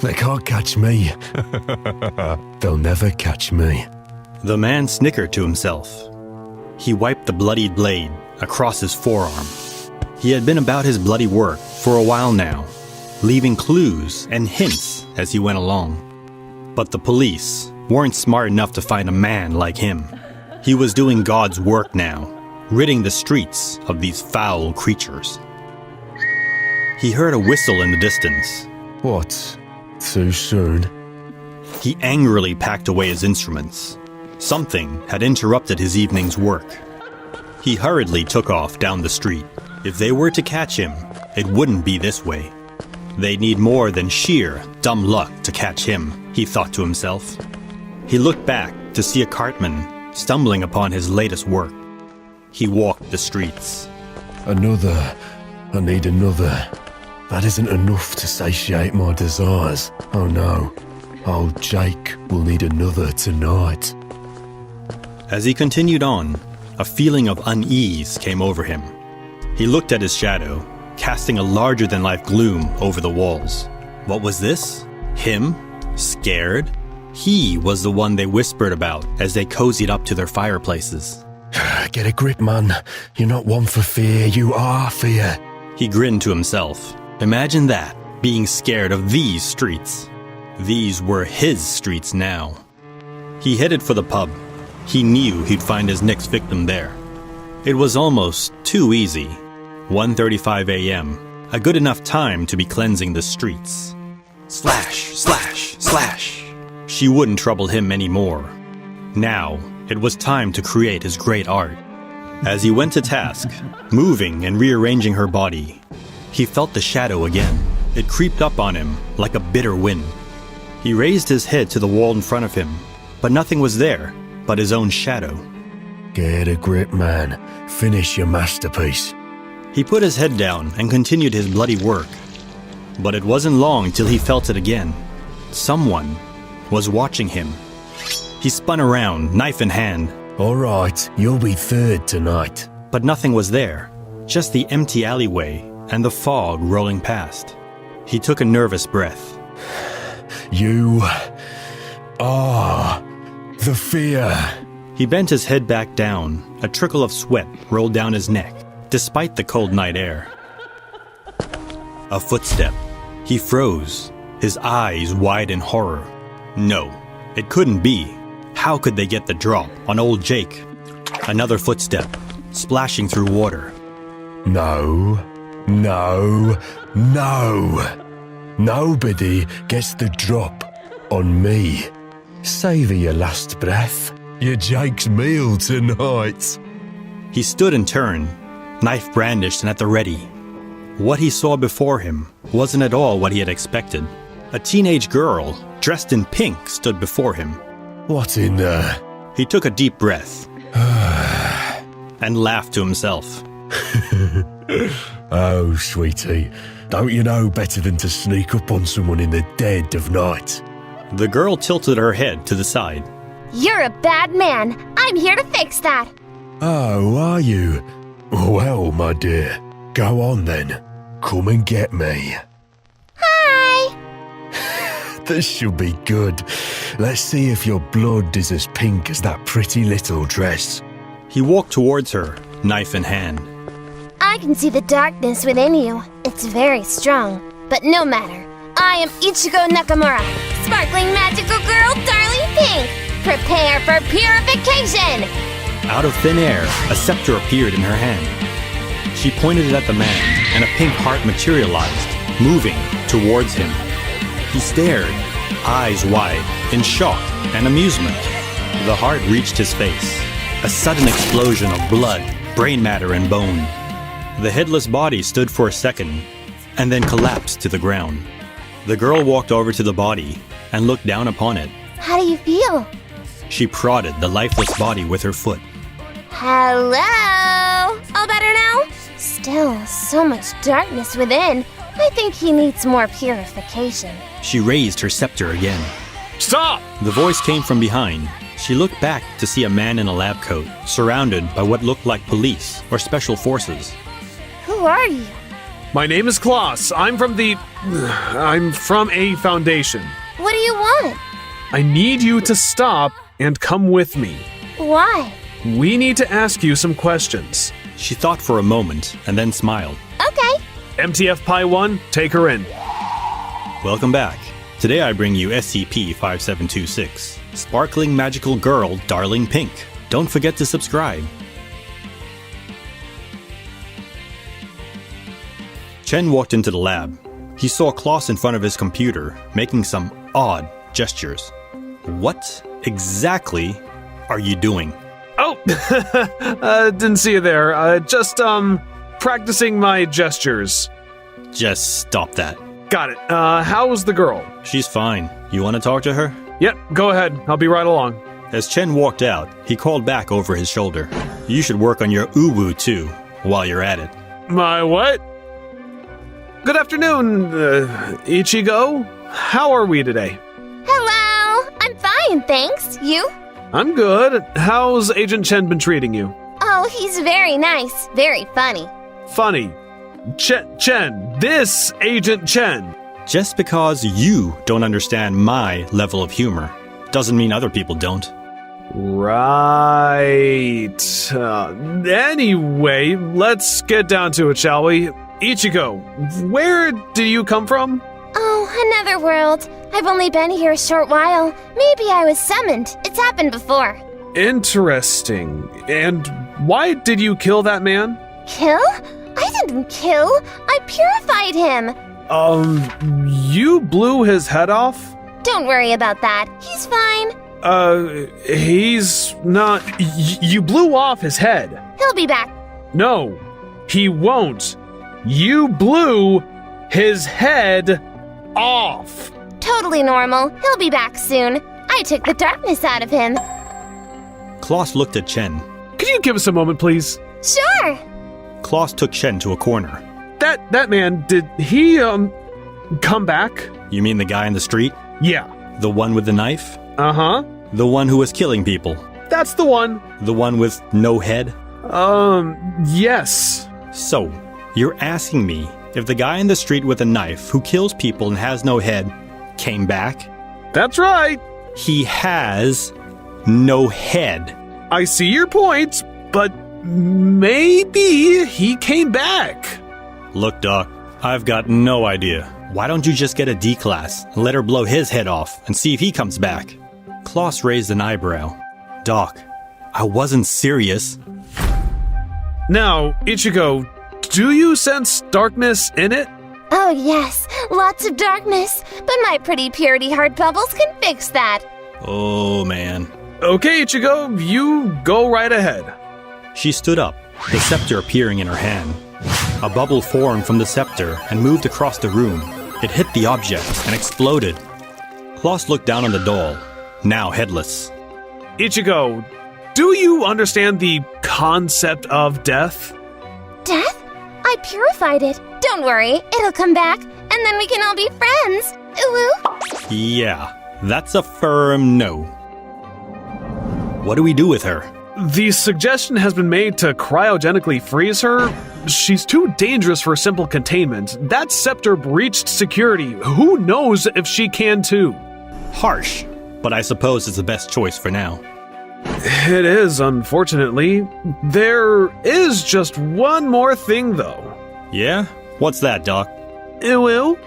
They can't catch me. They'll never catch me. The man snickered to himself. He wiped the bloodied blade across his forearm. He had been about his bloody work for a while now, leaving clues and hints as he went along. But the police weren't smart enough to find a man like him. He was doing God's work now, ridding the streets of these foul creatures. He heard a whistle in the distance. What? Too soon? He angrily packed away his instruments. Something had interrupted his evening's work. He hurriedly took off down the street. If they were to catch him, it wouldn't be this way. They'd need more than sheer dumb luck to catch him, he thought to himself. He looked back to see a cartman stumbling upon his latest work. He walked the streets. Another. I need another. That isn't enough to satiate my desires. Oh no. Old Jake will need another tonight. As he continued on, a feeling of unease came over him. He looked at his shadow, casting a larger-than-life gloom over the walls. What was this? Him? Scared? He was the one they whispered about as they cozied up to their fireplaces. Get a grip, man. You're not one for fear, you are fear. He grinned to himself. Imagine that, being scared of these streets. These were his streets now. He headed for the pub. He knew he'd find his next victim there. It was almost too easy. 1:35 a.m., a good enough time to be cleansing the streets. Slash, slash, slash. She wouldn't trouble him anymore. Now, it was time to create his great art. As he went to task, moving and rearranging her body, he felt the shadow again. It creeped up on him like a bitter wind. He raised his head to the wall in front of him, but nothing was there but his own shadow. Get a grip, man. Finish your masterpiece. He put his head down and continued his bloody work. But it wasn't long till he felt it again. Someone was watching him. He spun around, knife in hand. All right, you'll be third tonight. But nothing was there, just the empty alleyway and the fog rolling past. He took a nervous breath. You are the fear. He bent his head back down. A trickle of sweat rolled down his neck, despite the cold night air. A footstep. He froze, his eyes wide in horror. No, it couldn't be. How could they get the drop on old Jake? Another footstep, splashing through water. No, no, no. Nobody gets the drop on me. Savor your last breath. You're Jake's meal tonight. He stood and turned, knife brandished and at the ready. What he saw before him wasn't at all what he had expected. A teenage girl, dressed in pink, stood before him. What in the... He took a deep breath and laughed to himself. Oh, sweetie, don't you know better than to sneak up on someone in the dead of night? The girl tilted her head to the side. You're a bad man. I'm here to fix that. Oh, are you? Well, my dear, go on then. Come and get me. Hi. This should be good. Let's see if your blood is as pink as that pretty little dress. He walked towards her, knife in hand. I can see the darkness within you. It's very strong. But no matter. I am Ichigo Nakamura, sparkling magical girl, darling pink. Prepare for purification! Out of thin air, a scepter appeared in her hand. She pointed it at the man, and a pink heart materialized, moving towards him. He stared, eyes wide, in shock and amusement. The heart reached his face. A sudden explosion of blood, brain matter, and bone. The headless body stood for a second, and then collapsed to the ground. The girl walked over to the body and looked down upon it. How do you feel? She prodded the lifeless body with her foot. Hello? All better now? Still, so much darkness within. I think he needs more purification. She raised her scepter again. Stop! The voice came from behind. She looked back to see a man in a lab coat, surrounded by what looked like police or special forces. Who are you? My name is Klaus. I'm from a foundation. What do you want? I need you to stop and come with me. Why? We need to ask you some questions. She thought for a moment and then smiled. Okay. MTF Pi 1, take her in. Welcome back. Today I bring you SCP-5726, Sparkling Magical Girl Darling Pink. Don't forget to subscribe. Chen walked into the lab. He saw Klaus in front of his computer, making some odd gestures. What exactly are you doing? Oh, didn't see you there. Just practicing my gestures. Just stop that. Got it. How's the girl? She's fine. You want to talk to her? Yep, go ahead. I'll be right along. As Chen walked out, he called back over his shoulder. You should work on your uwu too, while you're at it. My what? Good afternoon, Ichigo. How are we today? Hello. I'm fine, thanks. You? I'm good. How's Agent Chen been treating you? Oh, he's very nice. Very funny. Funny. Chen, this Agent Chen. Just because you don't understand my level of humor doesn't mean other people don't. Right. Anyway, let's get down to it, shall we? Ichigo, where do you come from? Oh, another world. I've only been here a short while. Maybe I was summoned. It's happened before. Interesting. And why did you kill that man? Kill? I didn't kill. I purified him. You blew his head off? Don't worry about that. He's fine. He's not. You blew off his head. He'll be back. No, he won't. You blew his head off. Totally normal. He'll be back soon. I took the darkness out of him. Klaus looked at Chen. Could you give us a moment, please? Sure. Klaus took Chen to a corner. That man, did he, come back? You mean the guy in the street? Yeah. The one with the knife? Uh-huh. The one who was killing people? That's the one. The one with no head? Yes. So, you're asking me if the guy in the street with a knife who kills people and has no head came back? That's right. He has no head. I see your point, but maybe he came back. Look, Doc, I've got no idea. Why don't you just get a D-class and let her blow his head off and see if he comes back? Klaus raised an eyebrow. Doc, I wasn't serious. Now, Ichigo, do you sense darkness in it? Oh, yes. Lots of darkness. But my pretty purity heart bubbles can fix that. Oh, man. Okay, Ichigo, you go right ahead. She stood up, the scepter appearing in her hand. A bubble formed from the scepter and moved across the room. It hit the object and exploded. Klaus looked down on the doll, now headless. Ichigo, do you understand the concept of death? Death? I purified it. Don't worry. It'll come back, and then we can all be friends. Ooh. Yeah, that's a firm no. What do we do with her? The suggestion has been made to cryogenically freeze her. She's too dangerous for simple containment. That scepter breached security. Who knows if she can too? Harsh, but I suppose it's the best choice for now. It is, unfortunately. There is just one more thing, though. Yeah? What's that, Doc? Will?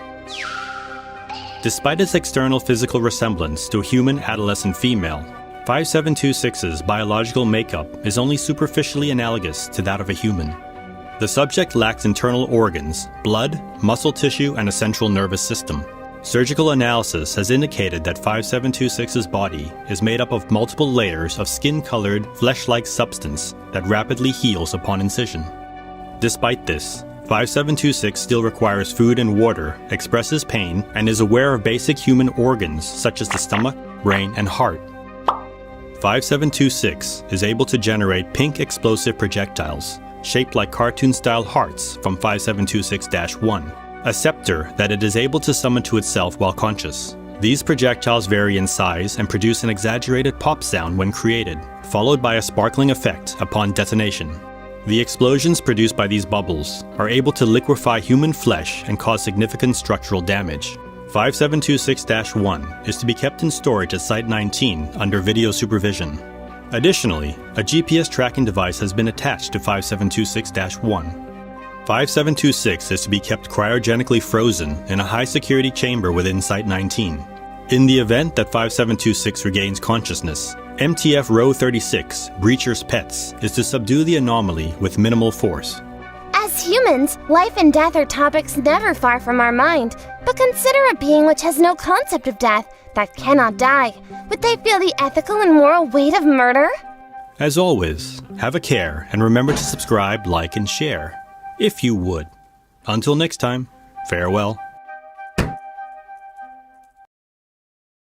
Despite its external physical resemblance to a human adolescent female, 5726's biological makeup is only superficially analogous to that of a human. The subject lacks internal organs, blood, muscle tissue, and a central nervous system. Surgical analysis has indicated that 5726's body is made up of multiple layers of skin-colored, flesh-like substance that rapidly heals upon incision. Despite this, 5726 still requires food and water, expresses pain, and is aware of basic human organs such as the stomach, brain, and heart. 5726 is able to generate pink explosive projectiles, shaped like cartoon-style hearts from 5726-1, a scepter that it is able to summon to itself while conscious. These projectiles vary in size and produce an exaggerated pop sound when created, followed by a sparkling effect upon detonation. The explosions produced by these bubbles are able to liquefy human flesh and cause significant structural damage. 5726-1 is to be kept in storage at Site 19 under video supervision. Additionally, a GPS tracking device has been attached to 5726-1. 5726 is to be kept cryogenically frozen in a high-security chamber within Site 19. In the event that 5726 regains consciousness, MTF Row 36, Breacher's Pets, is to subdue the anomaly with minimal force. As humans, life and death are topics never far from our mind. But consider a being which has no concept of death, that cannot die. Would they feel the ethical and moral weight of murder? As always, have a care and remember to subscribe, like, and share, if you would. Until next time, farewell.